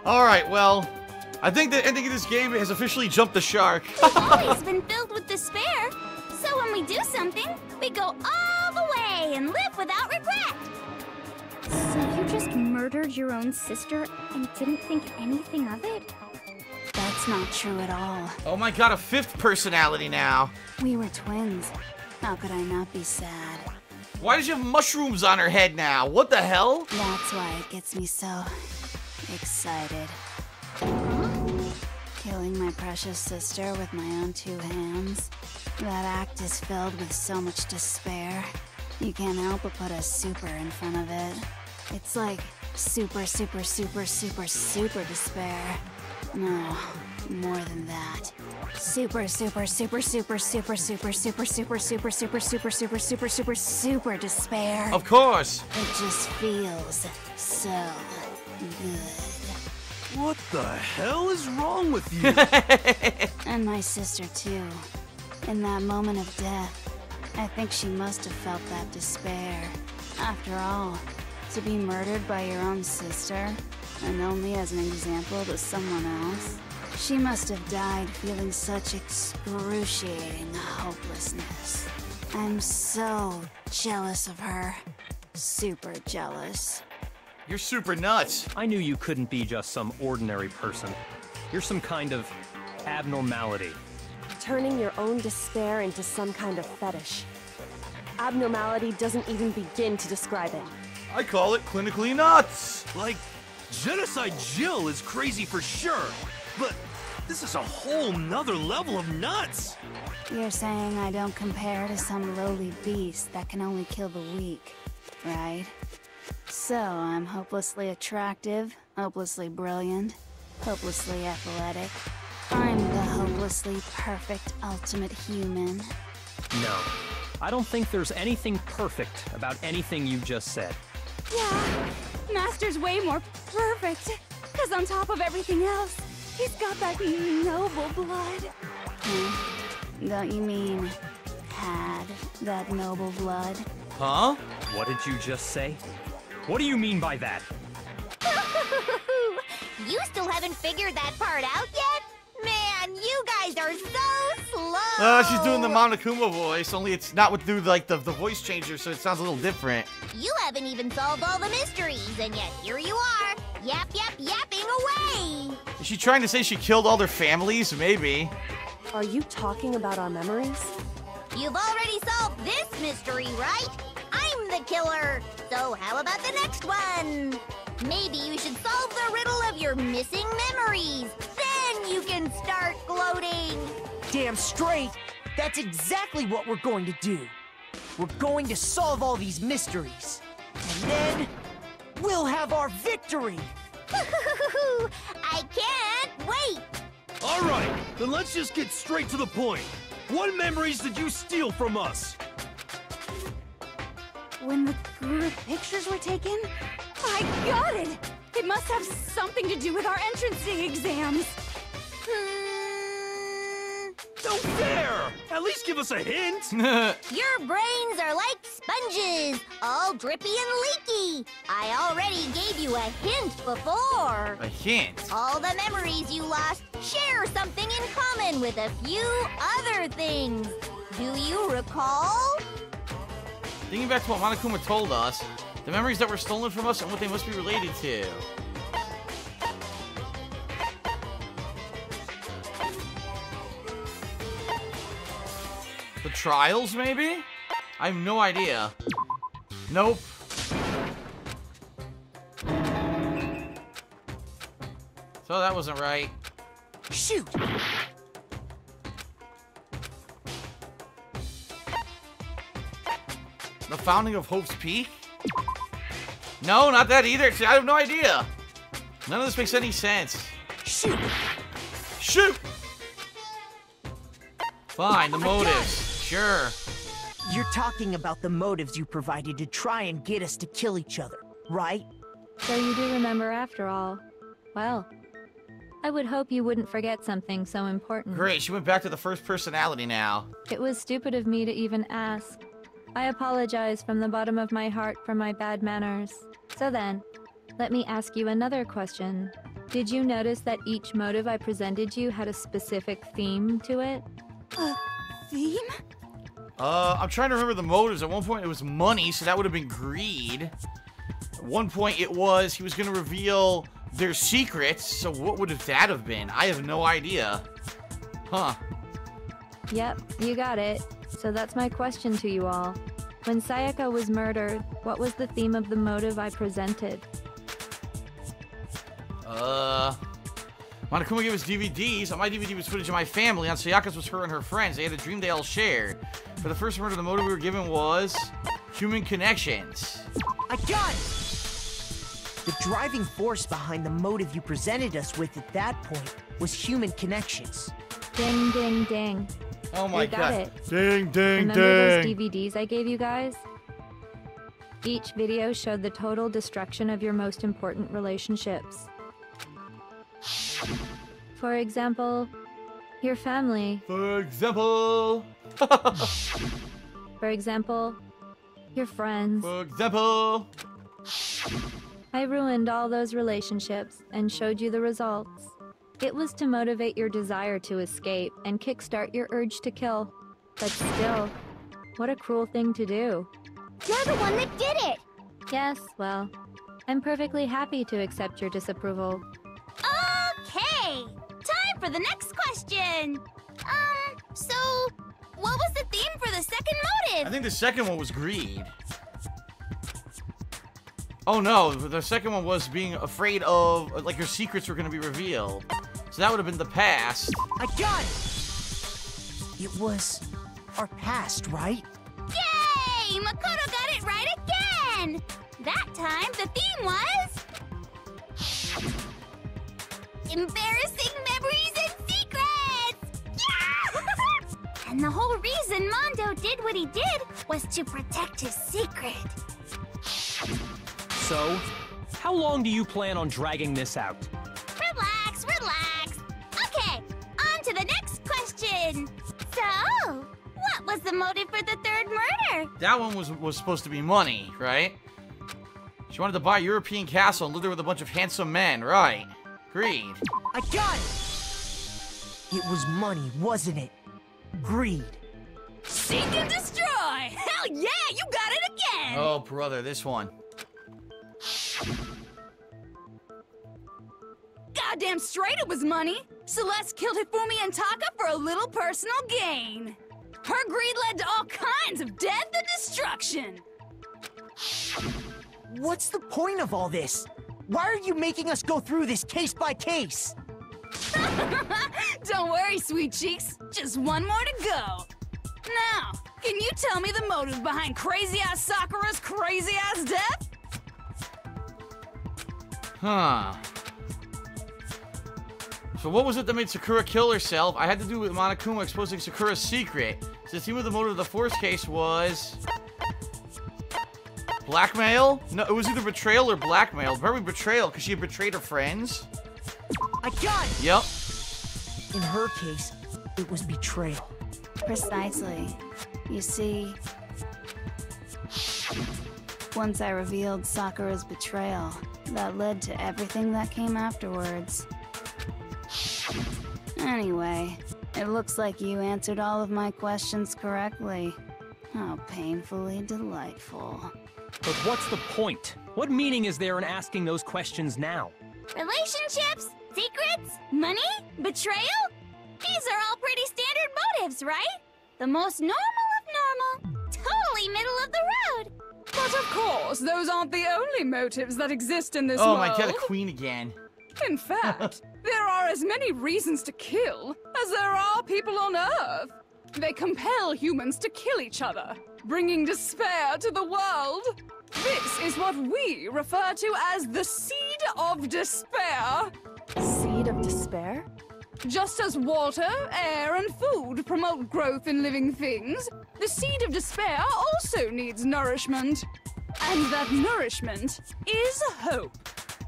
Alright, well, I think the ending of this game has officially jumped the shark. We've always been filled with despair. So when we do something, we go all the way and live without regret. So you just murdered your own sister and didn't think anything of it? That's not true at all. Oh my god, a fifth personality now. We were twins. How could I not be sad? Why does she have mushrooms on her head now? What the hell? That's why it gets me so excited. Killing my precious sister with my own two hands. That act is filled with so much despair. You can't help but put a super in front of it. It's like super, super, super, super, super despair. No, more than that. Super, super, super, super, super, super, super, super, super, super, super, super, super, super, super despair. Of course. It just feels so good. What the hell is wrong with you? And my sister too. In that moment of death, I think she must have felt that despair. After all, to be murdered by your own sister, and only as an example to someone else, she must have died feeling such excruciating hopelessness. I'm so jealous of her. Super jealous. You're super nuts. I knew you couldn't be just some ordinary person. You're some kind of abnormality. Turning your own despair into some kind of fetish. Abnormality doesn't even begin to describe it. I call it clinically nuts. Like, Genocide Jill is crazy for sure, but this is a whole nother level of nuts. You're saying I don't compare to some lowly beast that can only kill the weak, right? So I'm hopelessly attractive, hopelessly brilliant, hopelessly athletic. I'm the hopelessly perfect ultimate human. No, I don't think there's anything perfect about anything you just said. Yeah, Master's way more perfect. Because on top of everything else, he's got that noble blood. Don't you mean had that noble blood? Huh? What did you just say? What do you mean by that? You still haven't figured that part out yet? Man, you guys are so slow! She's doing the Monokuma voice, only it's not with through like the voice changer, so it sounds a little different. You haven't even solved all the mysteries, and yet here you are, yapping away! Is she trying to say she killed all their families? Maybe. Are you talking about our memories? You've already solved this mystery, right? I'm the killer! So how about the next one? Maybe you should solve the riddle of your missing memories. Then you can start gloating. Damn straight! That's exactly what we're going to do. We're going to solve all these mysteries. And then, we'll have our victory! I can't wait! Alright, then let's just get straight to the point. What memories did you steal from us? When the group pictures were taken? I got it! It must have something to do with our entrance exams. No fair! At least give us a hint! Your brains are like sponges, all drippy and leaky. I already gave you a hint before. A hint? All the memories you lost share something in common with a few other things. Do you recall? Thinking back to what Monokuma told us, the memories that were stolen from us and what they must be related to. The trials, maybe? I have no idea. Nope. So that wasn't right. Shoot! The founding of Hope's Peak? No, not that either. I have no idea. None of this makes any sense. Shoot! Shoot! Fine, the motives. Sure. You're talking about the motives you provided to try and get us to kill each other, right? So you do remember after all. Well, I would hope you wouldn't forget something so important. Great, she went back to the first personality now. It was stupid of me to even ask. I apologize from the bottom of my heart for my bad manners. So then, let me ask you another question. Did you notice that each motive I presented you had a specific theme to it? Theme? I'm trying to remember the motives. At one point it was money, so that would have been greed. At one point it was he was going to reveal their secrets, so what would that have been? I have no idea. Huh. Yep, you got it. So that's my question to you all. When Sayaka was murdered, what was the theme of the motive I presented? Monokuma gave us DVDs. On my DVD was footage of my family. On Sayaka's was her and her friends. They had a dream they all shared. For the first murder, the motive we were given was human connections. I got it! The driving force behind the motive you presented us with at that point was human connections. Ding, ding, ding. Oh my You got god. it. Ding, ding, Remember ding. those DVDs I gave you guys? Each video showed the total destruction of your most important relationships. For example, your family. For example. For example, your friends. For example. I ruined all those relationships and showed you the results. It was to motivate your desire to escape and kickstart your urge to kill. But still, what a cruel thing to do. You're the one that did it! Yes, well, I'm perfectly happy to accept your disapproval. Okay! Time for the next question! So, what was the theme for the second motive? I think the second one was greed. Oh no, the second one was being afraid of, like, your secrets were going to be revealed. So that would have been the past. I got it! It was our past, right? Yay! Makoto got it right again! That time, the theme was... embarrassing memories and secrets! Yeah! And the whole reason Mondo did what he did was to protect his secret. So, how long do you plan on dragging this out? Relax, relax. Okay, on to the next question. So, what was the motive for the third murder? That one was supposed to be money, right? She wanted to buy a European castle and live there with a bunch of handsome men, right? Greed. I got it! It was money, wasn't it? Greed. Seek and destroy! Hell yeah, you got it again! Oh, brother, this one. Goddamn straight it was money! Celeste killed Hifumi and Taka for a little personal gain. Her greed led to all kinds of death and destruction. What's the point of all this? Why are you making us go through this case by case? Don't worry, sweet cheeks. Just one more to go. Now, can you tell me the motive behind crazy-ass Sakura's crazy-ass death? Huh. So what was it that made Sakura kill herself? I had to do with Monokuma exposing Sakura's secret. So the theme of the motive of the fourth case was... blackmail? No, it was either betrayal or blackmail. Probably betrayal, because she had betrayed her friends. I got it! Yep. In her case, it was betrayal. Precisely. You see, once I revealed Sakura's betrayal, that led to everything that came afterwards. Anyway, it looks like you answered all of my questions correctly. How painfully delightful. But what's the point? What meaning is there in asking those questions now? Relationships? Secrets? Money? Betrayal? These are all pretty standard motives, right? The most normal of normal. Totally middle of the road. But of course, those aren't the only motives that exist in this world. Oh my god, the queen again. In fact, there are as many reasons to kill as there are people on Earth. They compel humans to kill each other, bringing despair to the world. This is what we refer to as the seed of despair. Seed of despair? Just as water, air, and food promote growth in living things, the seed of despair also needs nourishment. And that nourishment is hope.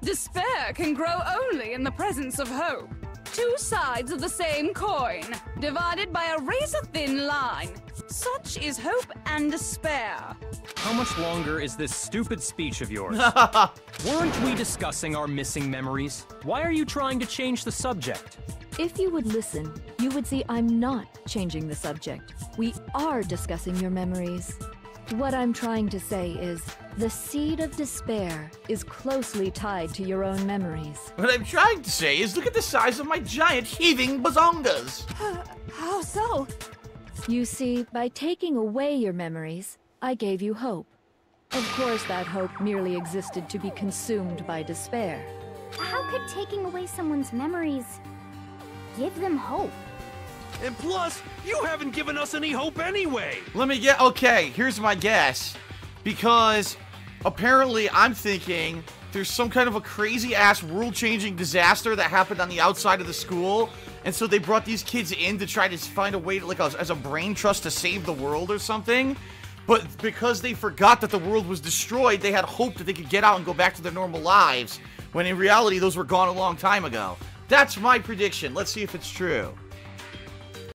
Despair can grow only in the presence of hope. two sides of the same coin, divided by a razor-thin line. Such is hope and despair. How much longer is this stupid speech of yours? Weren't we discussing our missing memories? Why are you trying to change the subject? If you would listen, you would see I'm not changing the subject. We are discussing your memories. What I'm trying to say is, the seed of despair is closely tied to your own memories. What I'm trying to say is, look at the size of my giant heaving bazongas. How so? You see, by taking away your memories, I gave you hope. Of course, that hope merely existed to be consumed by despair. How could taking away someone's memories give them hope? And plus, you haven't given us any hope anyway. Let me get, okay, here's my guess. Because apparently I'm thinking there's some kind of a crazy-ass world-changing disaster that happened on the outside of the school, and so they brought these kids in to try to find a way to, like, as a brain trust to save the world or something. But because they forgot that the world was destroyed, they had hope that they could get out and go back to their normal lives, when in reality those were gone a long time ago. That's my prediction. Let's see if it's true.